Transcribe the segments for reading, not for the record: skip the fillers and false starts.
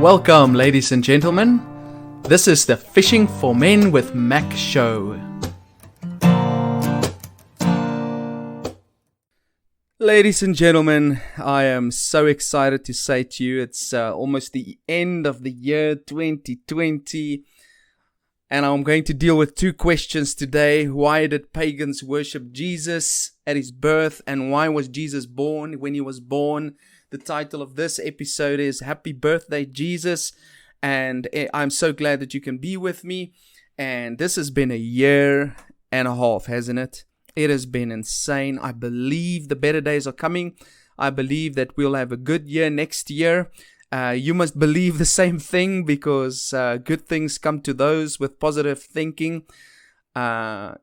Welcome, ladies and gentlemen. This is the Fishing for Men with Mac show. Ladies and gentlemen, I am so excited to say to you, it's almost the end of the year 2020, and I'm going to deal with two questions today. Why did pagans worship Jesus at his birth, and why was Jesus born when he was born? The title of this episode is Happy Birthday, Jesus, and I'm so glad that you can be with me. And this has been a year and a half, hasn't it? It has been insane. I believe the better days are coming. I believe that we'll have a good year next year. You must believe the same thing, because good things come to those with positive thinking. I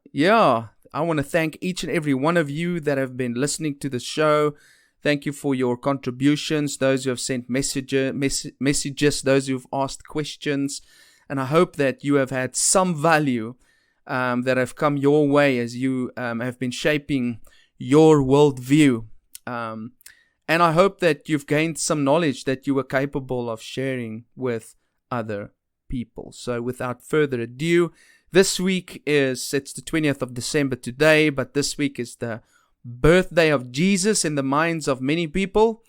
want to thank each and every one of you that have been listening to the show. Thank you for your contributions, those who have sent messages, those who have asked questions. And I hope that you have had some value that have come your way as you have been shaping your worldview. And I hope that you've gained some knowledge that you are capable of sharing with other people. So without further ado, this week it's the 20th of December today, but this week is the birthday of Jesus in the minds of many people.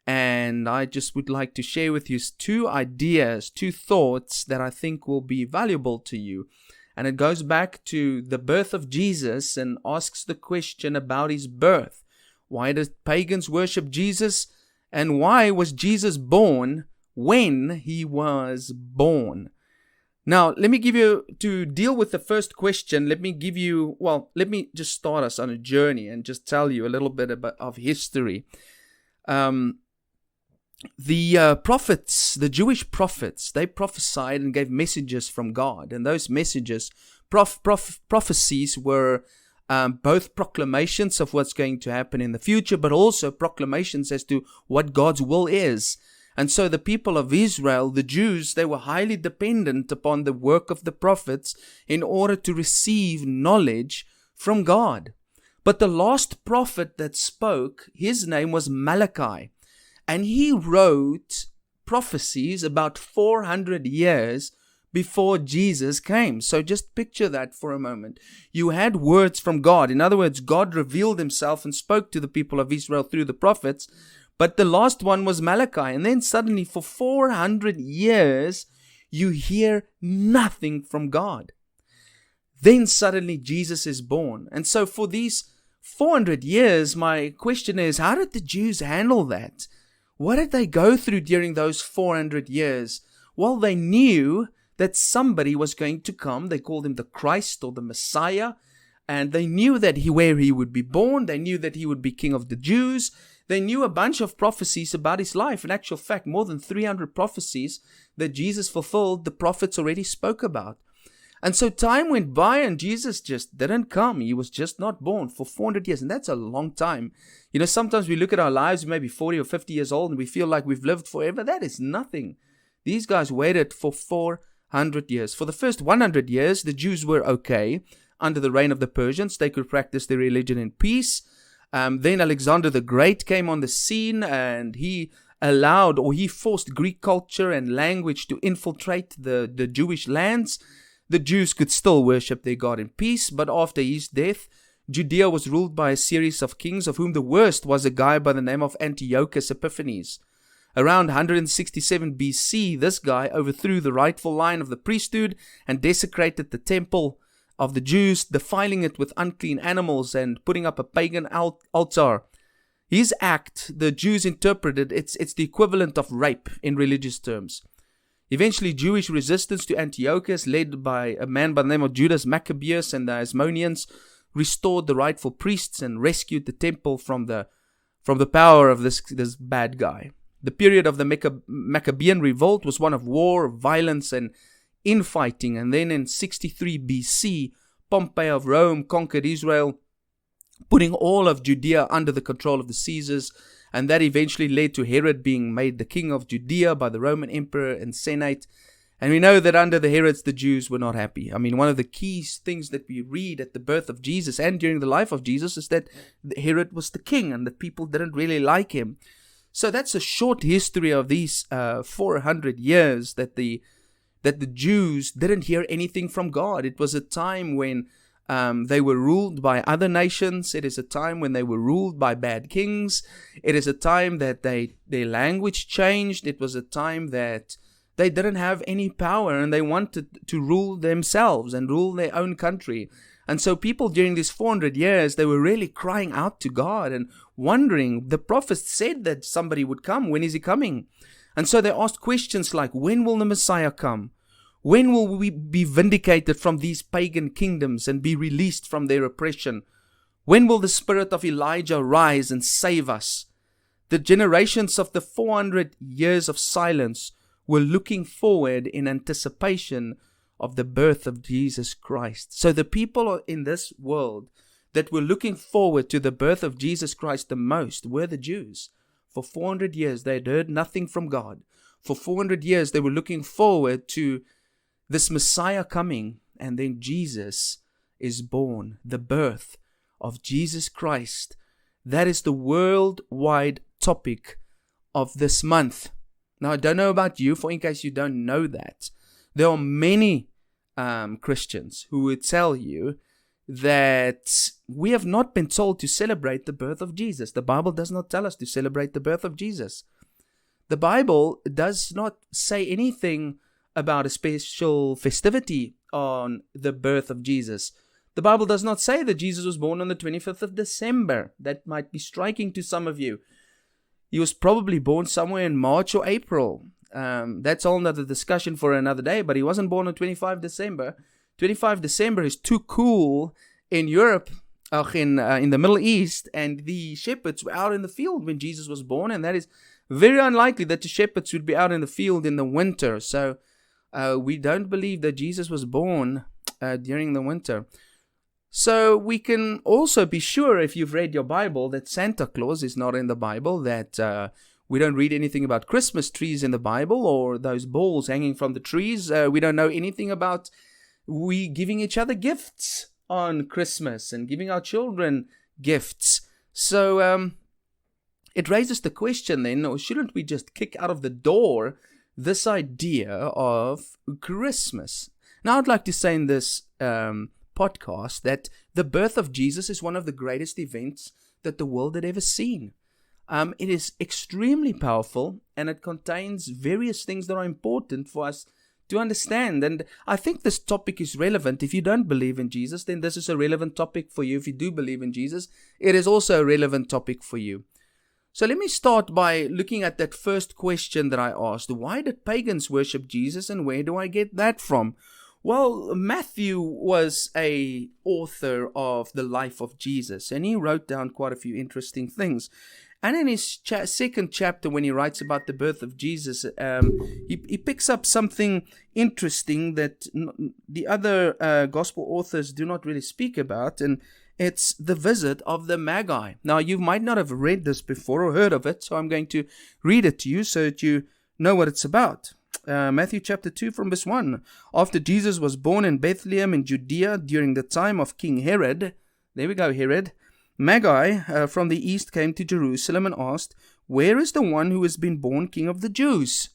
And I just would like to share with you two ideas, two thoughts that I think will be valuable to you. And it goes back to the birth of Jesus and asks the question about his birth. Why did pagans worship Jesus? And why was Jesus born when he was born? Now, let me to deal with the first question, let me just start us on a journey and just tell you a little bit of history. The prophets, the Jewish prophets, they prophesied and gave messages from God. And those messages, prophecies were both proclamations of what's going to happen in the future, but also proclamations as to what God's will is. And so the people of Israel, the Jews, they were highly dependent upon the work of the prophets in order to receive knowledge from God. But the last prophet that spoke, his name was Malachi. And he wrote prophecies about 400 years before Jesus came. So just picture that for a moment. You had words from God. In other words, God revealed himself and spoke to the people of Israel through the prophets. But the last one was Malachi. And then suddenly for 400 years, you hear nothing from God. Then suddenly Jesus is born. And so for these 400 years, my question is, how did the Jews handle that? What did they go through during those 400 years? Well, they knew that somebody was going to come. They called him the Christ or the Messiah. And they knew that where he would be born. They knew that he would be king of the Jews. They knew a bunch of prophecies about his life. In actual fact, more than 300 prophecies that Jesus fulfilled, the prophets already spoke about. And so time went by and Jesus just didn't come. He was just not born for 400 years. And that's a long time. You know, sometimes we look at our lives, maybe 40 or 50 years old, and we feel like we've lived forever. That is nothing. These guys waited for 400 years. For the first 100 years, the Jews were okay. Under the reign of the Persians, they could practice their religion in peace. Then Alexander the Great came on the scene, and he forced Greek culture and language to infiltrate the Jewish lands. The Jews could still worship their God in peace, but after his death, Judea was ruled by a series of kings, of whom the worst was a guy by the name of Antiochus Epiphanes. Around 167 BC, this guy overthrew the rightful line of the priesthood and desecrated the temple of the Jews, defiling it with unclean animals and putting up a pagan altar. His act, the Jews interpreted, it's the equivalent of rape in religious terms. Eventually, Jewish resistance to Antiochus, led by a man by the name of Judas Maccabeus and the Hasmoneans, restored the rightful priests and rescued the temple from the power of this bad guy. The period of the Maccabean revolt was one of war, violence, and infighting. And then in 63 BC, Pompey of Rome conquered Israel, putting all of Judea under the control of the Caesars. And that eventually led to Herod being made the king of Judea by the Roman emperor and senate. And we know that under the Herods, the Jews were not happy. I mean, one of the key things that we read at the birth of Jesus and during the life of Jesus is that Herod was the king and the people didn't really like him. So that's a short history of these 400 years that the Jews didn't hear anything from God. It was a time when they were ruled by other nations. It is a time when they were ruled by bad kings. It is a time that their language changed. It was a time that they didn't have any power and they wanted to rule themselves and rule their own country. And so people during these 400 years, they were really crying out to God and wondering. The prophets said that somebody would come. When is he coming? And so they asked questions like, when will the Messiah come? When will we be vindicated from these pagan kingdoms and be released from their oppression? When will the spirit of Elijah rise and save us? The generations of the 400 years of silence were looking forward in anticipation of the birth of Jesus Christ. So the people in this world that were looking forward to the birth of Jesus Christ the most were the Jews. For 400 years they had heard nothing from God. For 400 years they were looking forward to this Messiah coming, and then Jesus is born. The birth of Jesus Christ. That is the worldwide topic of this month. Now, I don't know about you, for in case you don't know that, there are many Christians who would tell you that we have not been told to celebrate the birth of Jesus. The Bible does not tell us to celebrate the birth of Jesus. The Bible does not say anything about a special festivity on the birth of Jesus. The Bible does not say that Jesus was born on the 25th of December. That might be striking to some of you. He was probably born somewhere in March or April. That's all another discussion for another day, but he wasn't born on 25 December. 25 December is too cool in Europe, in the Middle East, and the shepherds were out in the field when Jesus was born, and that is very unlikely that the shepherds would be out in the field in the winter. So we don't believe that Jesus was born during the winter. So we can also be sure, if you've read your Bible, that Santa Claus is not in the Bible, that we don't read anything about Christmas trees in the Bible or those balls hanging from the trees. We don't know anything about we giving each other gifts on Christmas and giving our children gifts. So it raises the question then, or shouldn't we just kick out of the door this idea of Christmas? Now, I'd like to say in this podcast that the birth of Jesus is one of the greatest events that the world had ever seen. It is extremely powerful, and it contains various things that are important for us to understand. And I think this topic is relevant. If you don't believe in Jesus, then this is a relevant topic for you. If you do believe in Jesus, it is also a relevant topic for you. So let me start by looking at that first question that I asked. Why did pagans worship Jesus, and where do I get that from? Well, Matthew was an author of the life of Jesus, and he wrote down quite a few interesting things. And in his second chapter, when he writes about the birth of Jesus, he picks up something interesting that the other gospel authors do not really speak about, and it's the visit of the Magi. Now, you might not have read this before or heard of it, so I'm going to read it to you so that you know what it's about. Matthew chapter 2 from verse 1. After Jesus was born in Bethlehem in Judea during the time of King Herod, there we go, Herod, Magi from the east came to Jerusalem and asked, "Where is the one who has been born King of the Jews?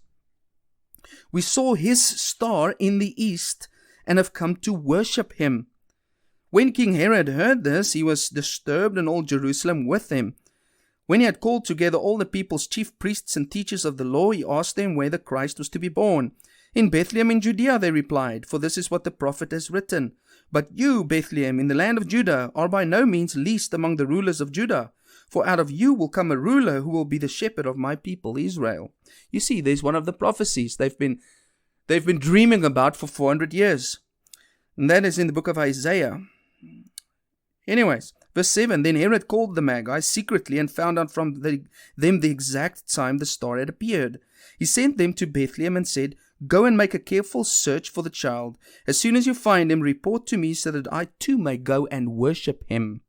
We saw his star in the east and have come to worship him." When King Herod heard this, he was disturbed, and all Jerusalem with him. When he had called together all the people's chief priests and teachers of the law, he asked them where the Christ was to be born. "In Bethlehem in Judea," they replied, "for this is what the prophet has written. But you, Bethlehem, in the land of Judah, are by no means least among the rulers of Judah. For out of you will come a ruler who will be the shepherd of my people Israel." You see, there's one of the prophecies they've been dreaming about for 400 years. And that is in the book of Isaiah. Anyways, verse 7, "Then Herod called the Magi secretly and found out from them the exact time the star had appeared. He sent them to Bethlehem and said, 'Go and make a careful search for the child. As soon as you find him, report to me so that I too may go and worship him.'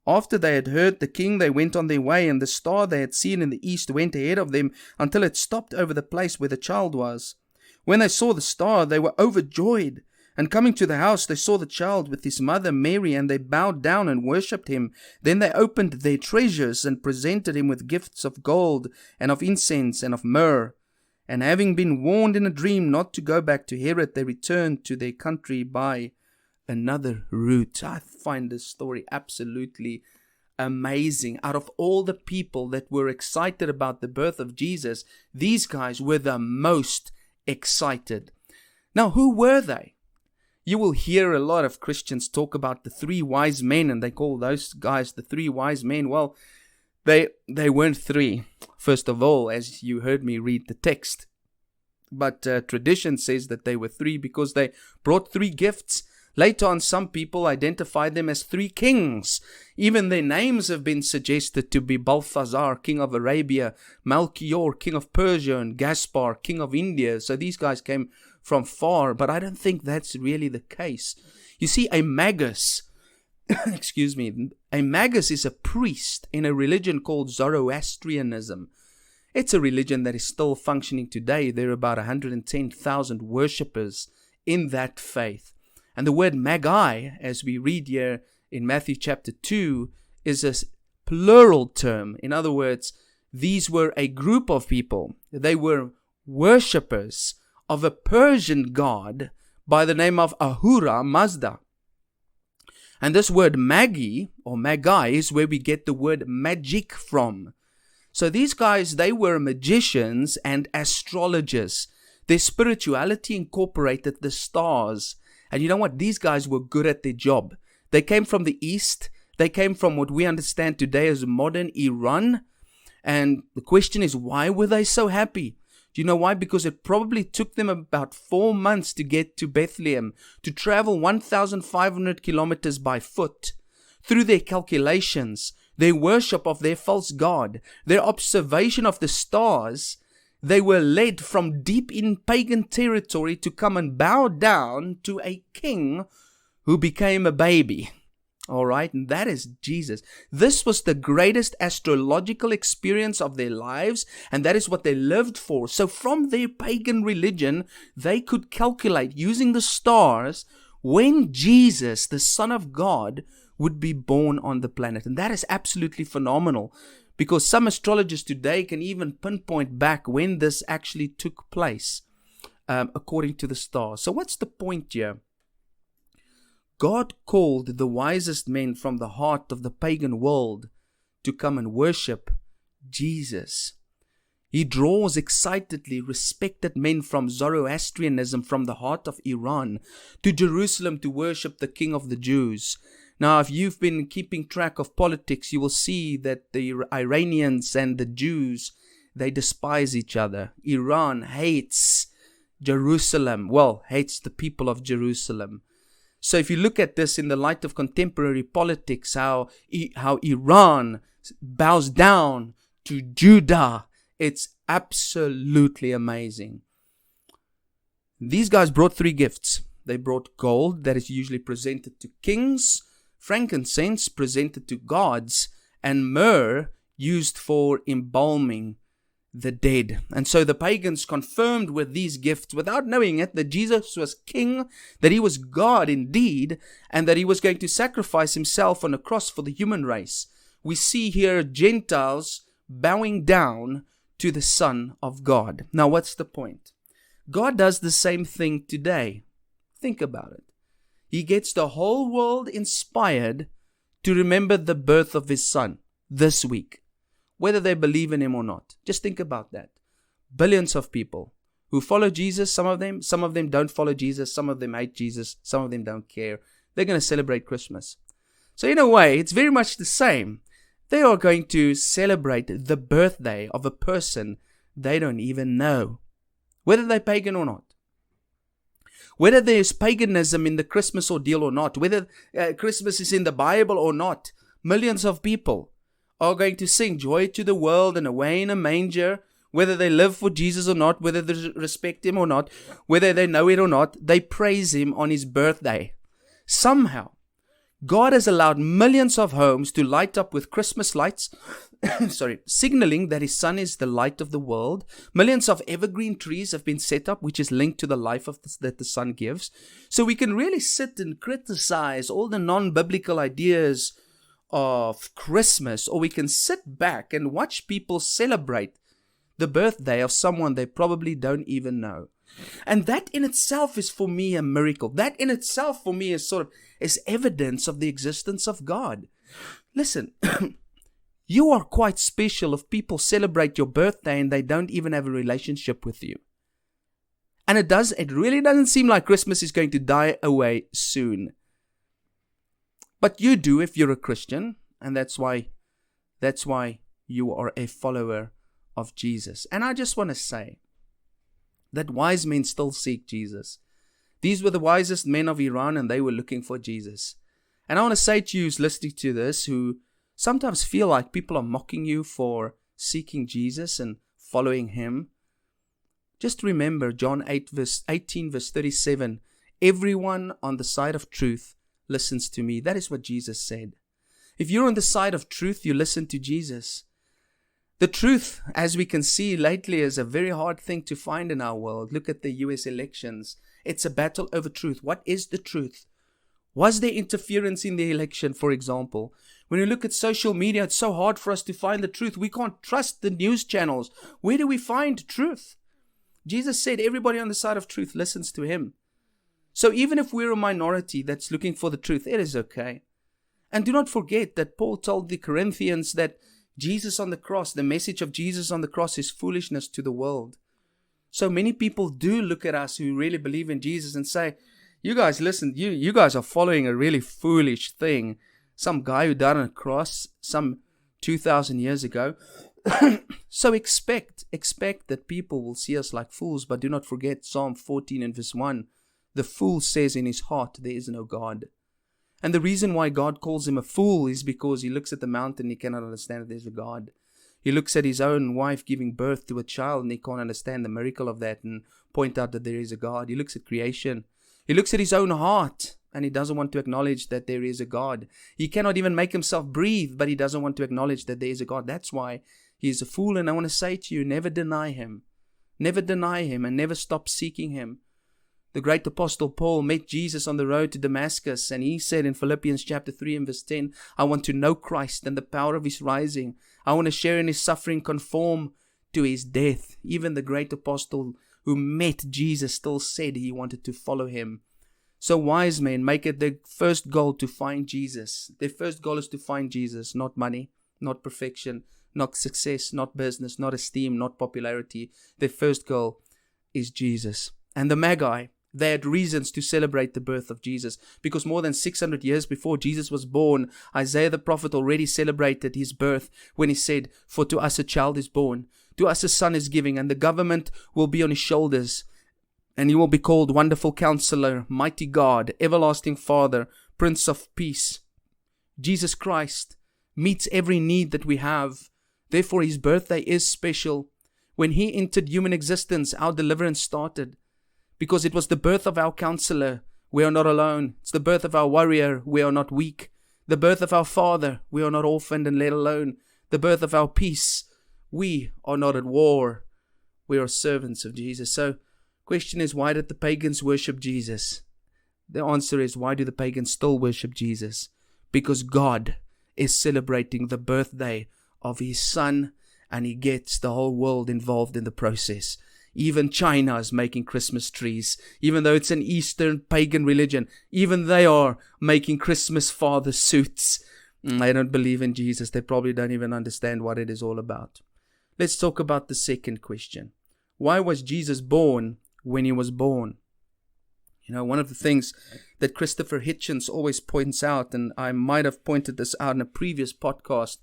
After they had heard the king, they went on their way, and the star they had seen in the east went ahead of them until it stopped over the place where the child was. When they saw the star, they were overjoyed, And coming to the house, they saw the child with his mother Mary, and they bowed down and worshipped him. Then they opened their treasures and presented him with gifts of gold and of incense and of myrrh. And having been warned in a dream not to go back to Herod, they returned to their country by another route. I find this story absolutely amazing. Out of all the people that were excited about the birth of Jesus, these guys were the most excited. Now, who were they? You will hear a lot of Christians talk about the three wise men, and they call those guys the three wise men. Well, they weren't three, first of all, as you heard me read the text. But tradition says that they were three because they brought three gifts. Later on, some people identified them as three kings. Even their names have been suggested to be Balthazar, king of Arabia, Melchior, king of Persia, and Gaspar, king of India. So these guys came from far, but I don't think that's really the case. You see, a magus, a magus is a priest in a religion called Zoroastrianism. It's a religion that is still functioning today. There are about 110,000 worshippers in that faith. And the word Magi, as we read here in Matthew chapter 2, is a plural term. In other words, these were a group of people. They were worshippers of a Persian god by the name of Ahura Mazda. And this word Magi or Magi is where we get the word magic from. So these guys, they were magicians and astrologers. Their spirituality incorporated the stars. And you know what? These guys were good at their job. They came from the East. They came from what we understand today as modern Iran. And the question is, why were they so happy? Do you know why? Because it probably took them about 4 months to get to Bethlehem, to travel 1,500 kilometers by foot. Through their calculations, their worship of their false god, their observation of the stars, they were led from deep in pagan territory to come and bow down to a king who became a baby. All right, and that is Jesus. This was the greatest astrological experience of their lives, and that is what they lived for. So from their pagan religion, they could calculate using the stars when Jesus, the Son of God, would be born on the planet. And that is absolutely phenomenal, because some astrologers today can even pinpoint back when this actually took place, according to the stars. So what's the point here? God called the wisest men from the heart of the pagan world to come and worship Jesus. He draws excitedly respected men from Zoroastrianism from the heart of Iran to Jerusalem to worship the King of the Jews. Now, if you've been keeping track of politics, you will see that the Iranians and the Jews, they despise each other. Iran hates Jerusalem. Well, hates the people of Jerusalem. So if you look at this in the light of contemporary politics, how Iran bows down to Judah, it's absolutely amazing. These guys brought 3 gifts. They brought gold that is usually presented to kings, frankincense presented to gods, and myrrh used for embalming the dead. And so the pagans confirmed with these gifts, without knowing it, that Jesus was king, that he was God indeed, and that he was going to sacrifice himself on a cross for the human race. We see here Gentiles bowing down to the Son of God. Now, what's the point? God does the same thing today. Think about it. He gets the whole world inspired to remember the birth of his Son this week, whether they believe in him or not. Just think about that. Billions of people who follow Jesus, some of them don't follow Jesus, some of them hate Jesus, some of them don't care. They're going to celebrate Christmas. So in a way, it's very much the same. They are going to celebrate the birthday of a person they don't even know, whether they're pagan or not. Whether there's paganism in the Christmas ordeal or not, whether Christmas is in the Bible or not, millions of people are going to sing joy to the world and away in a manger, whether they live for Jesus or not, whether they respect him or not, whether they know it or not, they praise him on his birthday. Somehow, God has allowed millions of homes to light up with Christmas lights, signaling that His Son is the light of the world. Millions of evergreen trees have been set up, which is linked to the life that the Son gives. So we can really sit and criticize all the non-biblical ideas of Christmas, or we can sit back and watch people celebrate the birthday of someone they probably don't even know. And that in itself is for me a miracle. That in itself for me is evidence of the existence of God. Listen, you are quite special if people celebrate your birthday and they don't even have a relationship with you. And it really doesn't seem like Christmas is going to die away soon. But you do if you're a Christian, and that's why you are a follower of Jesus. And I just want to say that wise men still seek Jesus. These were the wisest men of Iran, and they were looking for Jesus. And I want to say to you who's listening to this, who sometimes feel like people are mocking you for seeking Jesus and following Him, just remember John 18 verse 37, everyone on the side of truth listens to me. That is what Jesus said. If you're on the side of truth, you listen to Jesus. The truth, as we can see lately, is a very hard thing to find in our world. Look at the US elections. It's a battle over truth. What is the truth? Was there interference in the election, for example? When you look at social media, it's so hard for us to find the truth. We can't trust the news channels. Where do we find truth? Jesus said everybody on the side of truth listens to Him. So even if we're a minority that's looking for the truth, it is okay. And do not forget that Paul told the Corinthians that Jesus on the cross, the message of Jesus on the cross is foolishness to the world. So many people do look at us who really believe in Jesus and say, you guys, listen, you guys are following a really foolish thing. Some guy who died on a cross some 2,000 years ago. So expect that people will see us like fools, but do not forget Psalm 14 and verse 1. The fool says in his heart, there is no God. And the reason why God calls him a fool is because he looks at the mountain and he cannot understand that there's a God. He looks at his own wife giving birth to a child and he can't understand the miracle of that and point out that there is a God. He looks at creation. He looks at his own heart and he doesn't want to acknowledge that there is a God. He cannot even make himself breathe, but he doesn't want to acknowledge that there is a God. That's why he is a fool. And I want to say to you, never deny Him. Never deny Him and never stop seeking Him. The great apostle Paul met Jesus on the road to Damascus, and he said in Philippians chapter 3 and verse 10, I want to know Christ and the power of His rising. I want to share in His suffering, conform to His death. Even the great apostle who met Jesus still said he wanted to follow Him. So wise men make it their first goal to find Jesus. Their first goal is to find Jesus, not money, not perfection, not success, not business, not esteem, not popularity. Their first goal is Jesus. And the Magi, they had reasons to celebrate the birth of Jesus because more than 600 years before Jesus was born, Isaiah the prophet already celebrated His birth when he said, for to us a child is born, to us a son is given, and the government will be on His shoulders. And He will be called Wonderful Counselor, Mighty God, Everlasting Father, Prince of Peace. Jesus Christ meets every need that we have. Therefore, His birthday is special. When He entered human existence, our deliverance started. Because it was the birth of our counselor, we are not alone. It's the birth of our warrior, we are not weak. The birth of our Father, we are not orphaned and let alone. The birth of our peace, we are not at war. We are servants of Jesus. So, question is, why did the pagans worship Jesus? The answer is, why do the pagans still worship Jesus? Because God is celebrating the birthday of His Son, and He gets the whole world involved in the process. Even China is making Christmas trees. Even though it's an Eastern pagan religion, even they are making Christmas father suits. They don't believe in Jesus. They probably don't even understand what it is all about. Let's talk about the second question. Why was Jesus born when He was born? You know, one of the things that Christopher Hitchens always points out, and I might have pointed this out in a previous podcast,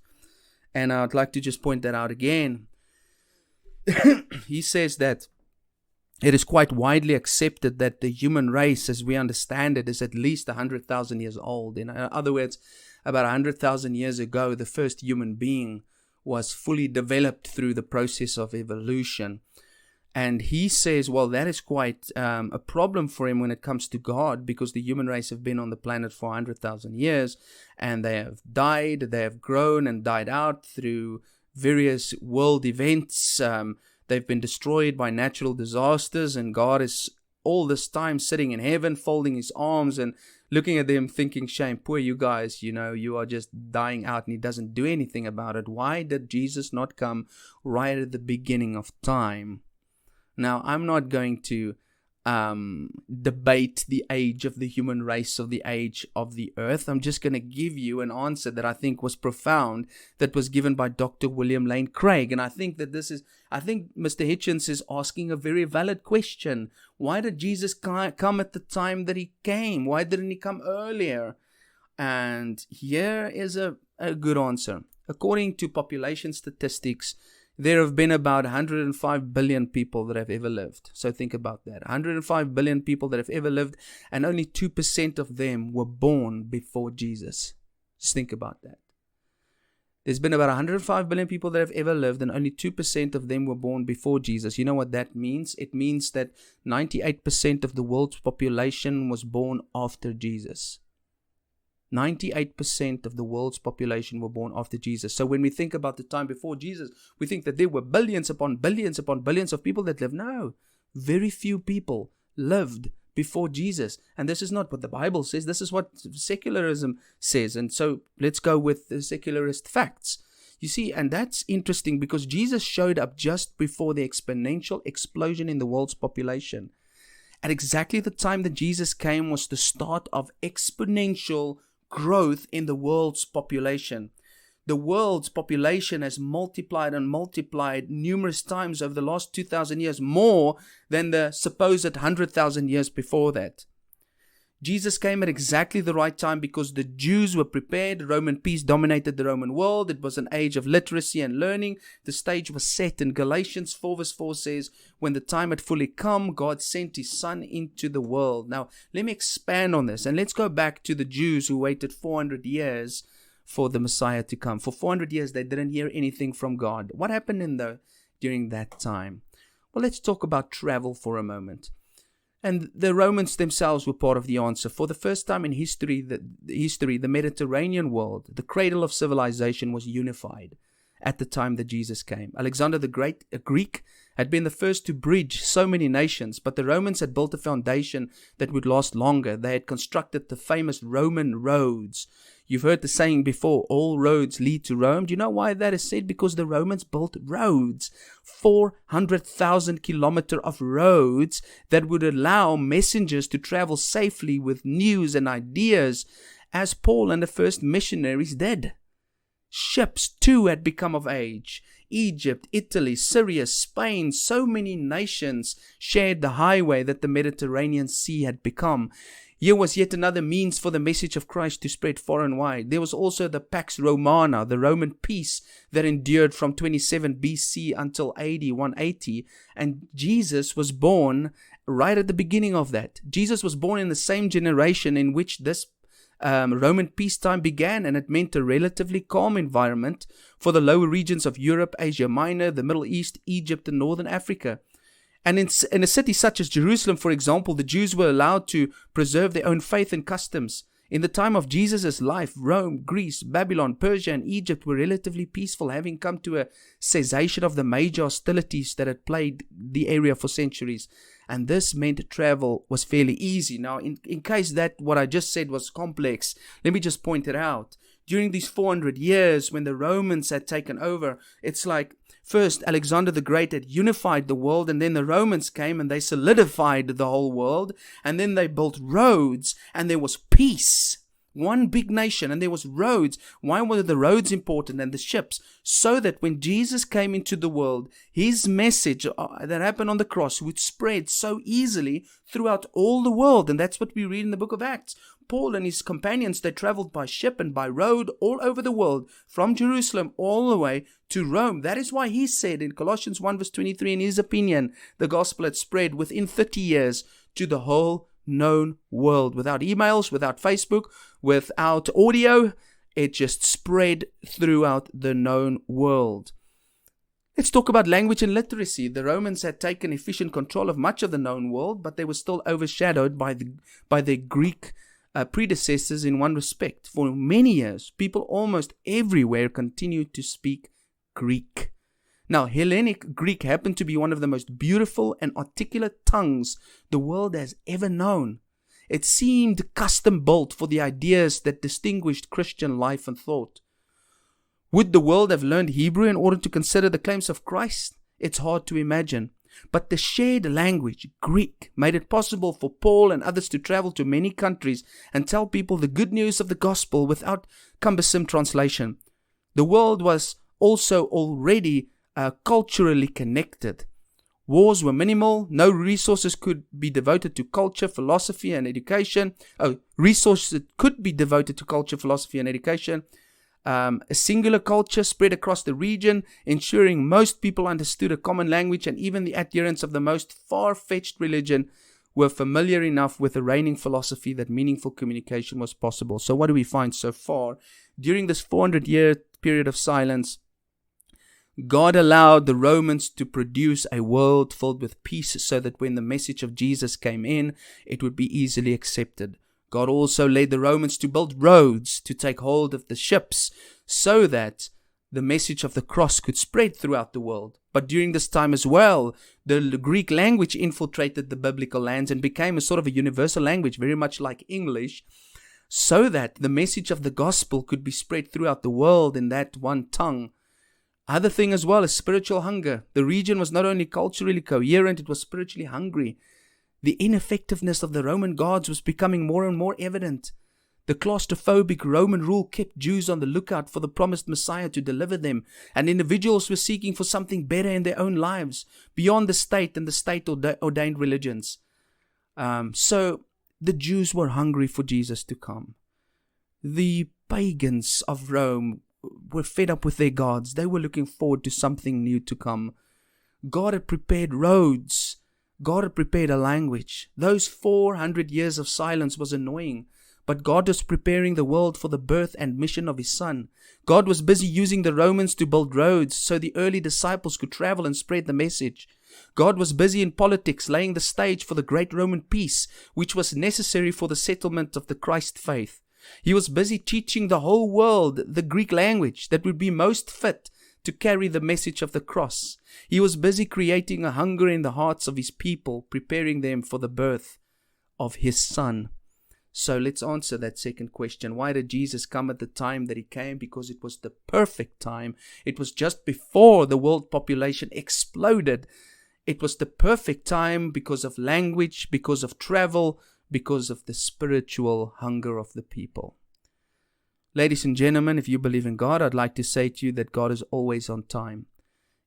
and I'd like to just point that out again. He says that it is quite widely accepted that the human race, as we understand it, is at least 100,000 years old. In other words, about 100,000 years ago, the first human being was fully developed through the process of evolution. And he says, well, that is quite a problem for him when it comes to God, because the human race have been on the planet for 100,000 years, and they have died, they have grown and died out through various world events. They've been destroyed by natural disasters, and God is all this time sitting in heaven, folding his arms and looking at them thinking, shame, poor you guys, you are just dying out, and he doesn't do anything about it. Why did Jesus not come right at the beginning of time? Now, I'm not going to debate the age of the human race or the age of the earth. I'm just going to give you an answer that I think was profound, that was given by Dr. William Lane Craig. And I think that I think Mr. Hitchens is asking a very valid question. Why did Jesus come at the time that he came? Why didn't he come earlier? And here is a good answer. According to population statistics, there have been about 105 billion people that have ever lived. So think about that. 105 billion people that have ever lived, and only 2% of them were born before Jesus. Just think about that. There's been about 105 billion people that have ever lived, and only 2% of them were born before Jesus. You know what that means? It means that 98% of the world's population was born after Jesus. 98% of the world's population were born after Jesus. So when we think about the time before Jesus, we think that there were billions upon billions upon billions of people that lived. No, very few people lived before Jesus. And this is not what the Bible says. This is what secularism says. And so let's go with the secularist facts. You see, and that's interesting because Jesus showed up just before the exponential explosion in the world's population. At exactly the time that Jesus came was the start of exponential growth in the world's population. The world's population has multiplied and multiplied numerous times over the last 2,000 years, more than the supposed 100,000 years before that. Jesus came at exactly the right time because the Jews were prepared. Roman peace dominated the Roman world. It was an age of literacy and learning. The stage was set. In Galatians 4 verse 4 says, when the time had fully come, God sent his Son into the world. Now, let me expand on this. And let's go back to the Jews who waited 400 years for the Messiah to come. For 400 years, they didn't hear anything from God. What happened during that time? Well, let's talk about travel for a moment. And the Romans themselves were part of the answer. For the first time in history, the Mediterranean world, the cradle of civilization, was unified at the time that Jesus came. Alexander the Great, a Greek, had been the first to bridge so many nations, but the Romans had built a foundation that would last longer. They had constructed the famous Roman roads. You've heard the saying before, all roads lead to Rome. Do you know why that is said? Because the Romans built roads, 400,000 kilometers of roads that would allow messengers to travel safely with news and ideas, as Paul and the first missionaries did. Ships too had become of age. Egypt, Italy, Syria, Spain, so many nations shared the highway that the Mediterranean Sea had become. Here was yet another means for the message of Christ to spread far and wide. There was also the Pax Romana, the Roman peace that endured from 27 BC until AD 180. And Jesus was born right at the beginning of that. Jesus was born in the same generation in which this Roman peacetime began, and it meant a relatively calm environment for the lower regions of Europe, Asia Minor, the Middle East, Egypt, and Northern Africa. And in a city such as Jerusalem, for example, the Jews were allowed to preserve their own faith and customs. In the time of Jesus' life, Rome, Greece, Babylon, Persia, and Egypt were relatively peaceful, having come to a cessation of the major hostilities that had plagued the area for centuries. And this meant travel was fairly easy. Now, in case that what I just said was complex, let me just point it out. During these 400 years, when the Romans had taken over, it's like first Alexander the Great had unified the world, and then the Romans came and they solidified the whole world, and then they built roads, and there was peace. One big nation, and there was roads. Why were the roads important and the ships? So that when Jesus came into the world, his message that happened on the cross would spread so easily throughout all the world. And that's what we read in the book of Acts. Paul and his companions, they traveled by ship and by road all over the world, from Jerusalem all the way to Rome. That is why he said in Colossians 1 verse 23, in his opinion, the gospel had spread within 30 years to the whole known world. Without emails, without Facebook, without audio, it just spread throughout the known world. Let's talk about language and literacy. The Romans had taken efficient control of much of the known world, but they were still overshadowed by their Greek predecessors in one respect. For many years, people almost everywhere continued to speak Greek. Now, Hellenic Greek happened to be one of the most beautiful and articulate tongues the world has ever known. It seemed custom-built for the ideas that distinguished Christian life and thought. Would the world have learned Hebrew in order to consider the claims of Christ? It's hard to imagine. But the shared language, Greek, made it possible for Paul and others to travel to many countries and tell people the good news of the gospel without cumbersome translation. The world was also already culturally connected. Wars were minimal. No resources could be devoted to culture, philosophy, and education. Resources could be devoted to culture, philosophy, and education. A singular culture spread across the region, ensuring most people understood a common language, and even the adherents of the most far-fetched religion were familiar enough with the reigning philosophy that meaningful communication was possible. So what do we find so far? During this 400-year period of silence, God allowed the Romans to produce a world filled with peace so that when the message of Jesus came in, it would be easily accepted. God also led the Romans to build roads to take hold of the ships so that the message of the cross could spread throughout the world. But during this time as well, the Greek language infiltrated the biblical lands and became a sort of a universal language, very much like English, so that the message of the gospel could be spread throughout the world in that one tongue. Other thing as well is spiritual hunger. The region was not only culturally coherent, it was spiritually hungry. The ineffectiveness of the Roman gods was becoming more and more evident. The claustrophobic Roman rule kept Jews on the lookout for the promised Messiah to deliver them, and individuals were seeking for something better in their own lives, beyond the state and the state-ordained religions. So the Jews were hungry for Jesus to come. The pagans of Rome were fed up with their gods. They were looking forward to something new to come. God had prepared roads. God had prepared a language. Those 400 years of silence was annoying, but God was preparing the world for the birth and mission of His Son. God was busy using the Romans to build roads so the early disciples could travel and spread the message. God was busy in politics, laying the stage for the great Roman peace, which was necessary for the settlement of the Christ faith. He was busy teaching the whole world the Greek language that would be most fit to carry the message of the cross. He was busy creating a hunger in the hearts of His people, preparing them for the birth of His Son. So let's answer that second question. Why did Jesus come at the time that He came? Because it was the perfect time. It was just before the world population exploded. It was the perfect time because of language, because of travel, because of the spiritual hunger of the people. Ladies and gentlemen, if you believe in God, I'd like to say to you that God is always on time.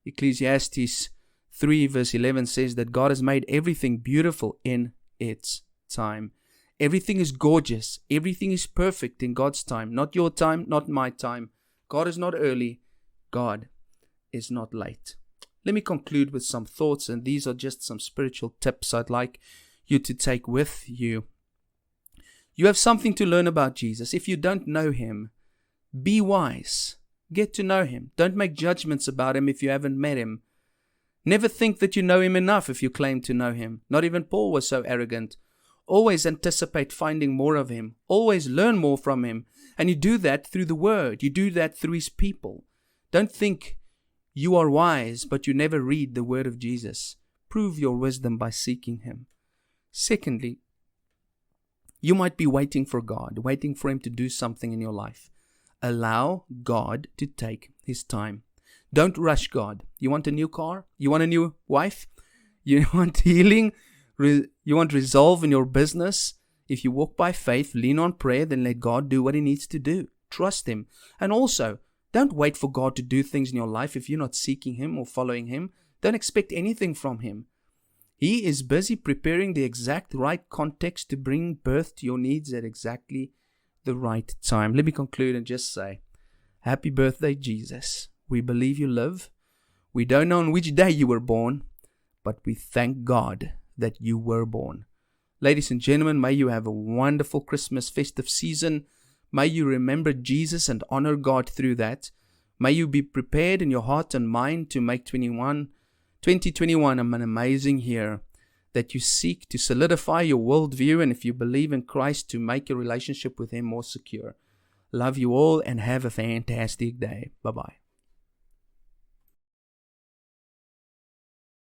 Ecclesiastes 3 verse 11 says that God has made everything beautiful in its time. Everything is gorgeous. Everything is perfect in God's time. Not your time, not my time. God is not early. God is not late. Let me conclude with some thoughts, and these are just some spiritual tips I'd like you to take with you. You have something to learn about Jesus. If you don't know Him, be wise. Get to know Him. Don't make judgments about Him if you haven't met Him. Never think that you know Him enough if you claim to know Him. Not even Paul was so arrogant. Always anticipate finding more of Him. Always learn more from Him. And you do that through the Word. You do that through His people. Don't think you are wise, but you never read the Word of Jesus. Prove your wisdom by seeking Him. Secondly, you might be waiting for God, waiting for Him to do something in your life. Allow God to take His time. Don't rush God. You want a new car? You want a new wife? You want healing? You want resolve in your business? If you walk by faith, lean on prayer, then let God do what He needs to do. Trust Him. And also, don't wait for God to do things in your life if you're not seeking Him or following Him. Don't expect anything from Him. He is busy preparing the exact right context to bring birth to your needs at exactly the right time. Let me conclude and just say, happy birthday, Jesus. We believe you live. We don't know on which day you were born, but we thank God that you were born. Ladies and gentlemen, may you have a wonderful Christmas festive season. May you remember Jesus and honor God through that. May you be prepared in your heart and mind to make 2021 an amazing year, that you seek to solidify your worldview, and if you believe in Christ, to make your relationship with Him more secure. Love you all and have a fantastic day. Bye-bye.